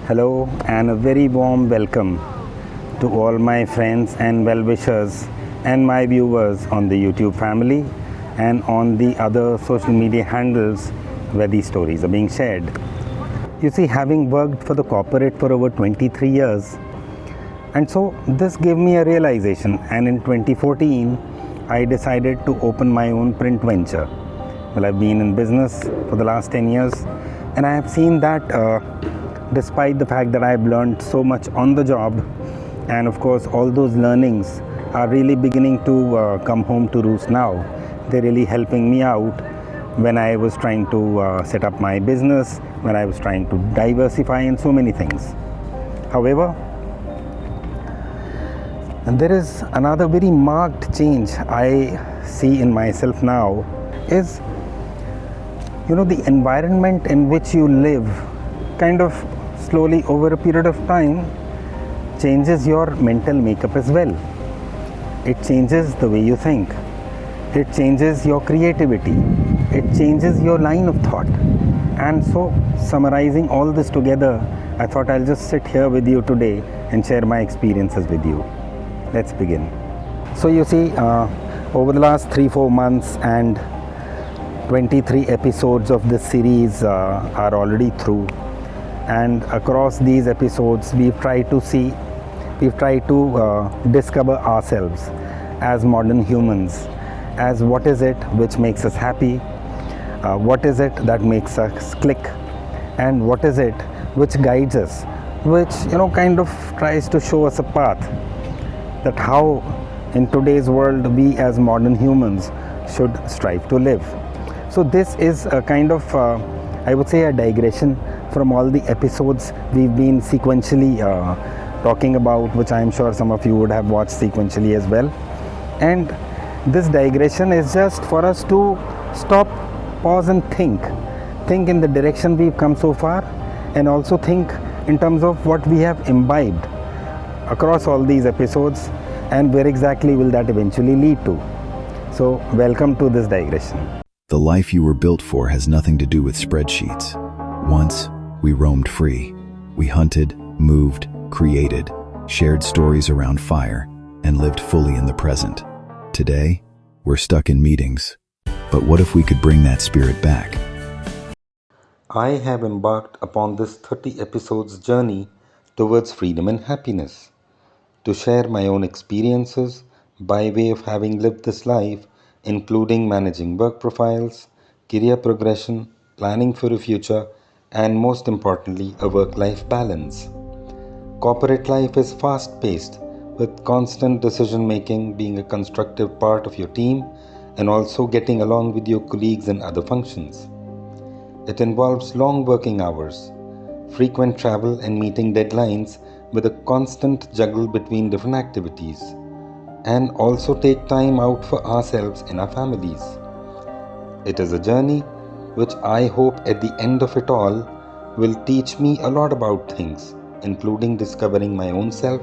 Hello and a very warm welcome to all my friends and well-wishers and my viewers on the YouTube family and on the other social media handles where these stories are being shared. You see, having worked for the corporate for over 23 years, and so this gave me a realization, and in 2014 I decided to open my own print venture. Well, I've been in business for the last 10 years and I have seen that despite the fact that I've learned so much on the job, and of course all those learnings are really beginning to come home to roost now. They're really helping me out when I was trying to set up my business, when I was trying to diversify in so many things. However, there is another very marked change I see in myself now is, the environment in which you live kind of slowly over a period of time changes your mental makeup as well. It changes the way you think. It changes your creativity. It changes your line of thought. And so, summarizing all this together, I thought I'll just sit here with you today and share my experiences with you. Let's begin. So you see, over the last 3-4 months and 23 episodes of this series are already through, and across these episodes we've tried to discover ourselves as modern humans, as what is it which makes us happy, what is it that makes us click, and what is it which guides us, which kind of tries to show us a path that how in today's world we as modern humans should strive to live. So this is a kind of I would say a digression from all the episodes we've been sequentially talking about, which I'm sure some of you would have watched sequentially as well. And this digression is just for us to stop, pause and think in the direction we've come so far, and also think in terms of what we have imbibed across all these episodes and where exactly will that eventually lead to. So welcome to this digression. The life you were built for has nothing to do with spreadsheets. Once, we roamed free. We hunted, moved, created, shared stories around fire, and lived fully in the present. Today, we're stuck in meetings. But what if we could bring that spirit back? I have embarked upon this 30 episodes journey towards freedom and happiness, to share my own experiences by way of having lived this life, including managing work profiles, career progression, planning for a future, and most importantly, a work-life balance. Corporate life is fast-paced, with constant decision-making being a constructive part of your team and also getting along with your colleagues in other functions. It involves long working hours, frequent travel and meeting deadlines with a constant juggle between different activities, and also take time out for ourselves and our families. It is a journey which I hope at the end of it all will teach me a lot about things, including discovering my own self,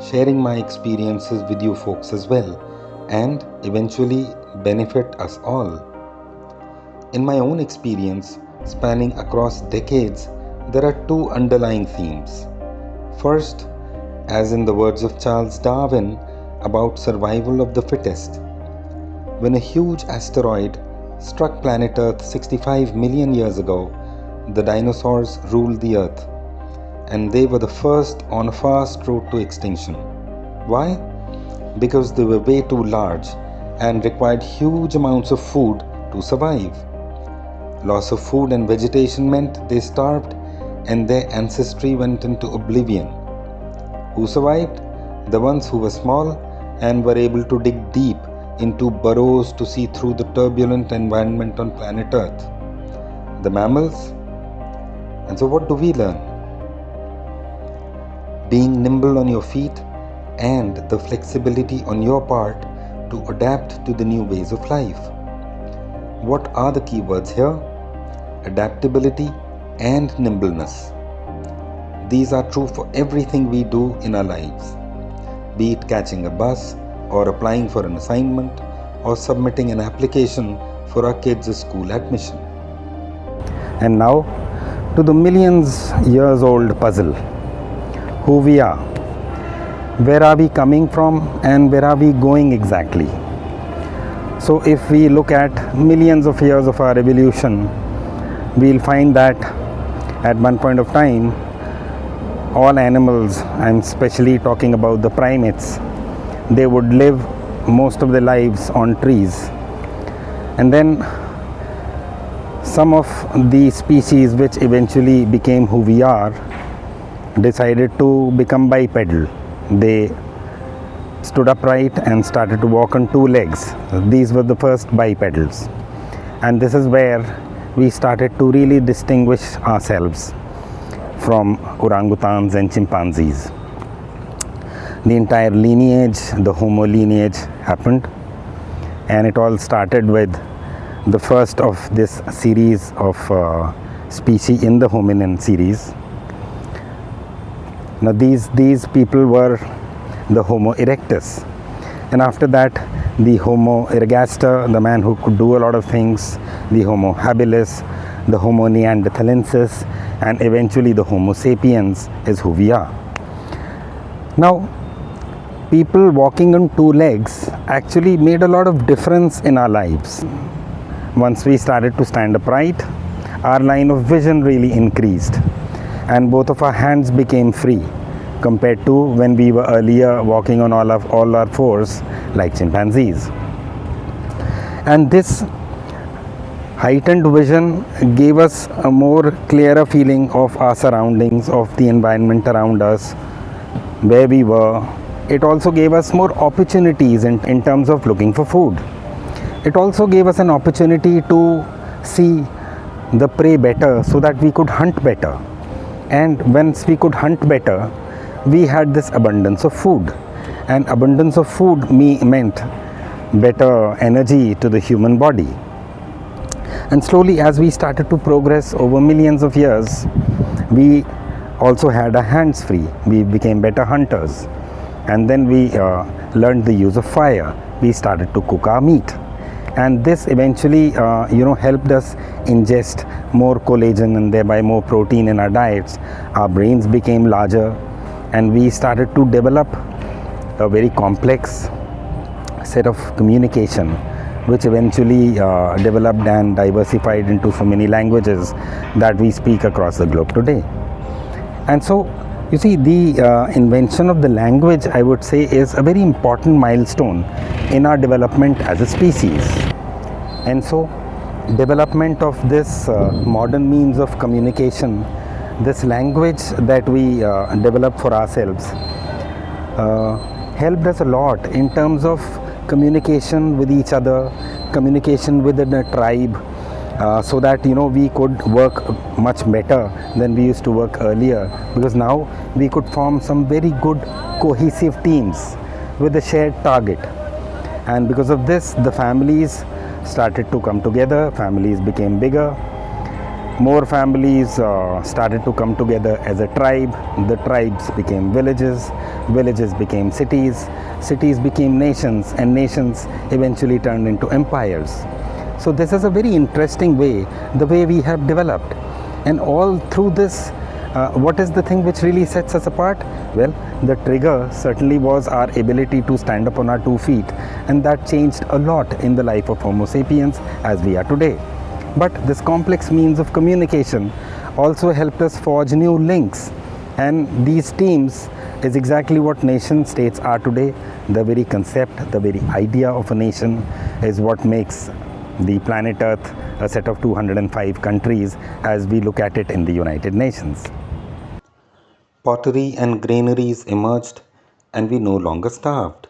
sharing my experiences with you folks as well, and eventually benefit us all. In my own experience, spanning across decades, there are two underlying themes. First, as in the words of Charles Darwin, about survival of the fittest. When a huge asteroid struck planet Earth 65 million years ago, the dinosaurs ruled the Earth, and they were the first on a fast road to extinction. Why? Because they were way too large and required huge amounts of food to survive. Loss of food and vegetation meant they starved and their ancestry went into oblivion. Who survived? The ones who were small and were able to dig deep into burrows to see through the turbulent environment on planet Earth. The mammals. And so what do we learn? Being nimble on your feet and the flexibility on your part to adapt to the new ways of life. What are the key words here? Adaptability and nimbleness. These are true for everything we do in our lives, be it catching a bus or applying for an assignment or submitting an application for our kids' school admission. And now to the millions years old puzzle: who we are, where are we coming from, and where are we going exactly. So if we look at millions of years of our evolution, we'll find that at one point of time, all animals, I'm especially talking about the primates, they would live most of their lives on trees. And then some of the species which eventually became who we are decided to become bipedal. They stood upright and started to walk on two legs. These were the first bipedals. And this is where we started to really distinguish ourselves from orangutans and chimpanzees. The entire lineage, the Homo lineage, happened, and it all started with the first of this series of species in the hominin series. Now these people were the Homo erectus, and after that the Homo ergaster, the man who could do a lot of things, the Homo habilis, the Homo neanderthalensis, and eventually the Homo sapiens is who we are. Now, people walking on two legs actually made a lot of difference in our lives. Once we started to stand upright, our line of vision really increased, and both of our hands became free compared to when we were earlier walking on all our fours like chimpanzees. And this heightened vision gave us a more clearer feeling of our surroundings, of the environment around us, where we were. It also gave us more opportunities in terms of looking for food. It also gave us an opportunity to see the prey better so that we could hunt better. And once we could hunt better, we had this abundance of food. And abundance of food meant better energy to the human body. And slowly, as we started to progress over millions of years, we also had our hands free. We became better hunters. And then we learned the use of fire. We started to cook our meat. And this eventually helped us ingest more collagen and thereby more protein in our diets. Our brains became larger, and we started to develop a very complex set of communication, which eventually developed and diversified into so many languages that we speak across the globe today. And so, you see, the invention of the language, I would say, is a very important milestone in our development as a species. And so, development of this modern means of communication, this language that we developed for ourselves, helped us a lot in terms of communication with each other, communication within a tribe, so that we could work much better than we used to work earlier, because now we could form some very good cohesive teams with a shared target. And because of this, the families started to come together, families became bigger, more families started to come together as a tribe, the tribes became villages, villages became cities, cities became nations, and nations eventually turned into empires. So this is a very interesting way, the way we have developed. And all through this, what is the thing which really sets us apart? Well, the trigger certainly was our ability to stand up on our 2 feet, and that changed a lot in the life of Homo sapiens as we are today. But this complex means of communication also helped us forge new links, and these teams is exactly what nation states are today. The very concept, the very idea of a nation is what makes the planet Earth a set of 205 countries as we look at it in the United Nations. Pottery and granaries emerged, and we no longer starved.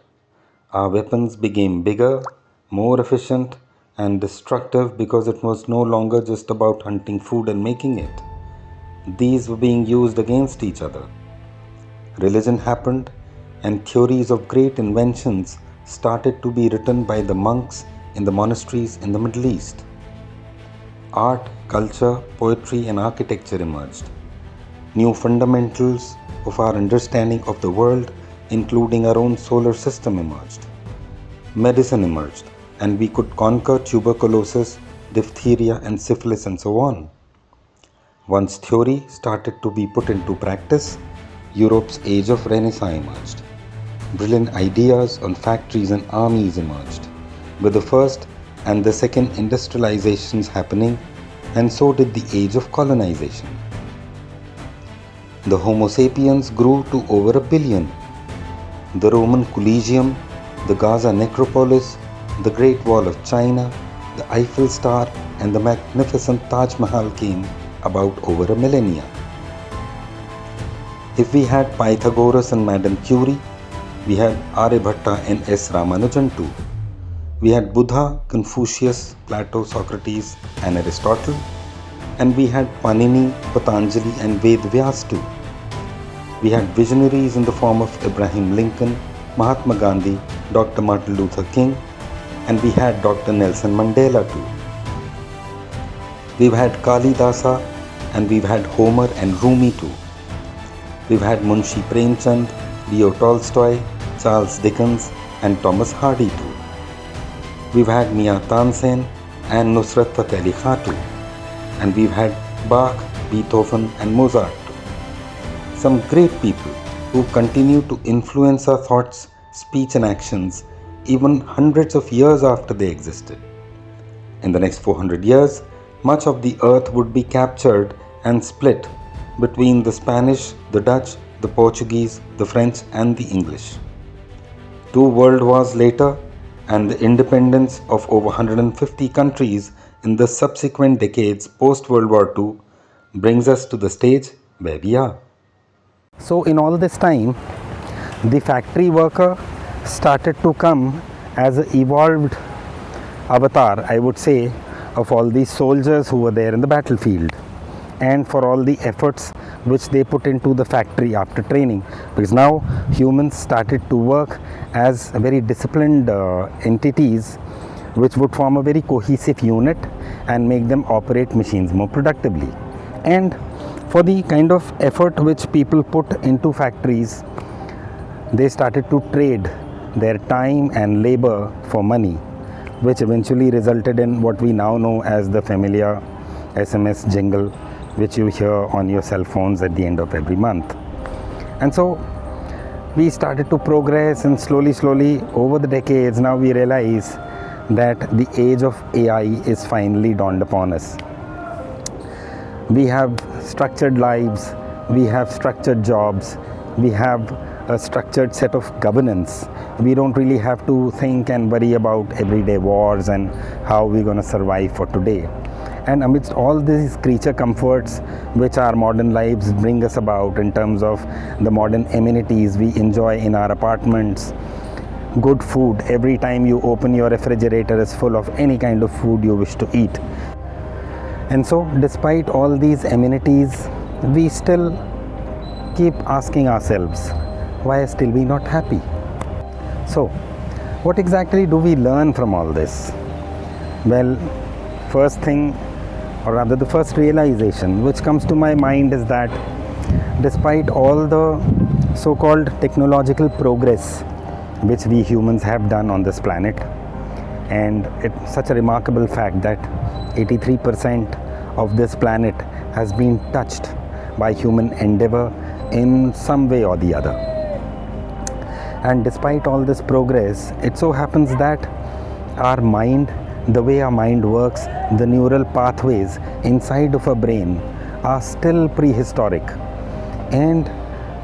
Our weapons became bigger, more efficient, and destructive because it was no longer just about hunting food and making it. These were being used against each other. Religion happened, and theories of great inventions started to be written by the monks in the monasteries in the Middle East. Art, culture, poetry, and architecture emerged. New fundamentals of our understanding of the world, including our own solar system, emerged. Medicine emerged, and we could conquer tuberculosis, diphtheria, and syphilis, and so on. Once theory started to be put into practice, Europe's age of Renaissance emerged. Brilliant ideas on factories and armies emerged, with the first and the second industrializations happening, and so did the age of colonization. The Homo sapiens grew to over 1 billion. The Roman Colosseum, the Gaza necropolis, the Great Wall of China, the Eiffel Star, and the magnificent Taj Mahal came about over a millennia. If we had Pythagoras and Madame Curie, we had Aryabhatta and S. Ramanujan too. We had Buddha, Confucius, Plato, Socrates, and Aristotle, and we had Panini, Patanjali, and Ved Vyas too. We had visionaries in the form of Abraham Lincoln, Mahatma Gandhi, Dr. Martin Luther King, and we had Dr. Nelson Mandela too. We've had Kalidasa, and we've had Homer and Rumi too. We've had Munshi Premchand, Leo Tolstoy, Charles Dickens, and Thomas Hardy too. We've had Mia Tansen and Nusrat Fateh Ali Khan too. And we've had Bach, Beethoven, and Mozart too. Some great people who continue to influence our thoughts, speech, and actions even hundreds of years after they existed. In the next 400 years, much of the earth would be captured and split between the Spanish, the Dutch, the Portuguese, the French, and the English. 2 world wars later, and the independence of over 150 countries in the subsequent decades post World War II brings us to the stage where we are. So, in all this time, the factory worker started to come as an evolved avatar, I would say, of all these soldiers who were there in the battlefield, and for all the efforts which they put into the factory after training, because now humans started to work as very disciplined entities which would form a very cohesive unit and make them operate machines more productively. And for the kind of effort which people put into factories, they started to trade their time and labor for money, which eventually resulted in what we now know as the familiar SMS jingle, which you hear on your cell phones at the end of every month. And so we started to progress, and slowly over the decades, now we realize that the age of AI is finally dawned upon us. We have structured lives, we have structured jobs, we have a structured set of governance. We don't really have to think and worry about everyday wars and how we're going to survive for today. And amidst all these creature comforts which our modern lives bring us about in terms of the modern amenities we enjoy in our apartments, good food, every time you open your refrigerator is full of any kind of food you wish to eat. And so despite all these amenities, we still keep asking ourselves, why still we not happy? So what exactly do we learn from all this? Well, first thing, or rather the first realization which comes to my mind is that despite all the so-called technological progress which we humans have done on this planet, and it's such a remarkable fact that 83% of this planet has been touched by human endeavor in some way or the other. And despite all this progress, it so happens that our mind, the way our mind works, the neural pathways inside of our brain are still prehistoric. And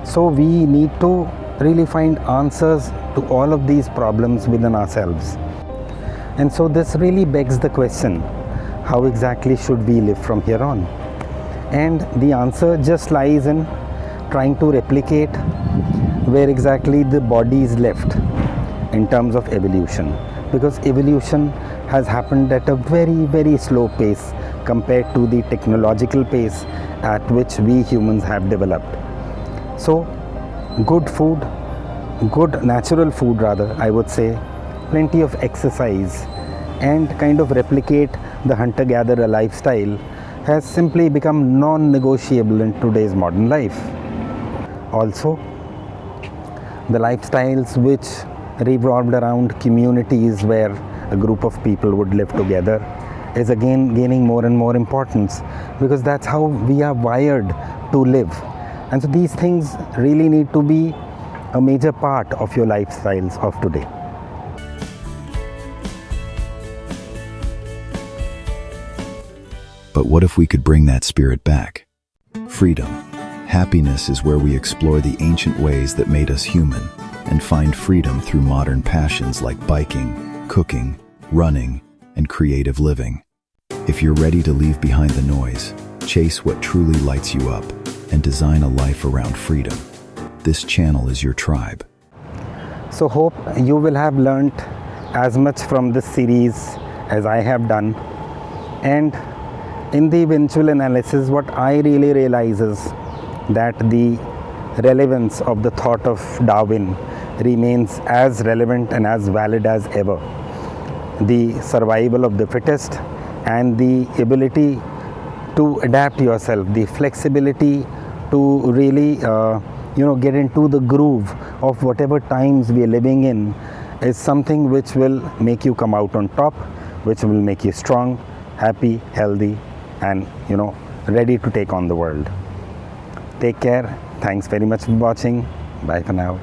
so we need to really find answers to all of these problems within ourselves. And so this really begs the question, how exactly should we live from here on? And the answer just lies in trying to replicate where exactly the body is left in terms of evolution, because evolution has happened at a very slow pace compared to the technological pace at which we humans have developed. So good food, good natural food rather, I would say, plenty of exercise, and kind of replicate the hunter-gatherer lifestyle has simply become non-negotiable in today's modern life. Also, the lifestyles which revolved around communities where a group of people would live together is again gaining more and more importance, because that's how we are wired to live. And so these things really need to be a major part of your lifestyles of today. But what if we could bring that spirit back? Freedom. Happiness is where we explore the ancient ways that made us human and find freedom through modern passions like biking, cooking, running, and creative living. If you're ready to leave behind the noise, chase what truly lights you up, and design a life around freedom, this channel is your tribe. So hope you will have learnt as much from this series as I have done. And in the eventual analysis, what I really realize is that the relevance of the thought of Darwin remains as relevant and as valid as ever. The survival of the fittest and the ability to adapt yourself, the flexibility to really get into the groove of whatever times we are living in, is something which will make you come out on top, which will make you strong, happy, healthy, and ready to take on the world. Take care. Thanks very much for watching. Bye for now.